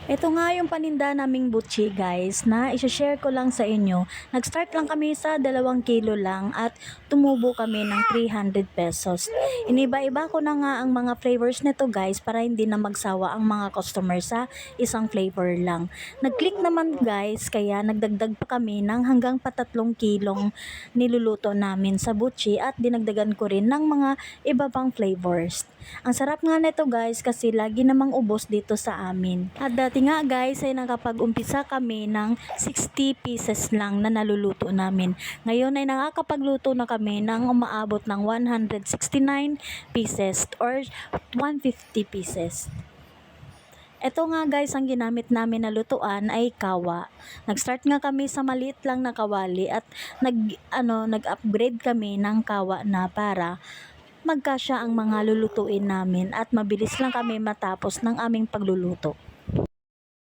Ito nga yung paninda naming butchi guys na isa-share ko lang sa inyo. Nag-start lang kami sa 2 kilo lang at tumubo kami ng 300 pesos. Iniba-iba ko na nga ang mga flavors nito guys para hindi na magsawa ang mga customer sa isang flavor lang. Nag-click naman guys kaya nagdagdag pa kami ng hanggang pa 3 kilong niluluto namin sa butchi at dinagdagan ko rin ng mga iba pang flavors. Ang sarap nga nito guys kasi lagi namang ubos dito sa amin. At dati nga guys ay nakapag-umpisa kami ng 60 pieces lang na naluluto namin. Ngayon ay nakakapagluto na kami ng umaabot ng 169 pieces or 150 pieces. Ito nga guys, ang ginamit namin na lutuan ay kawa. Nag-start nga kami sa maliit lang na kawali at nag-upgrade kami ng kawa na para magkasya ang mga lulutuin namin at mabilis lang kami matapos ng aming pagluluto.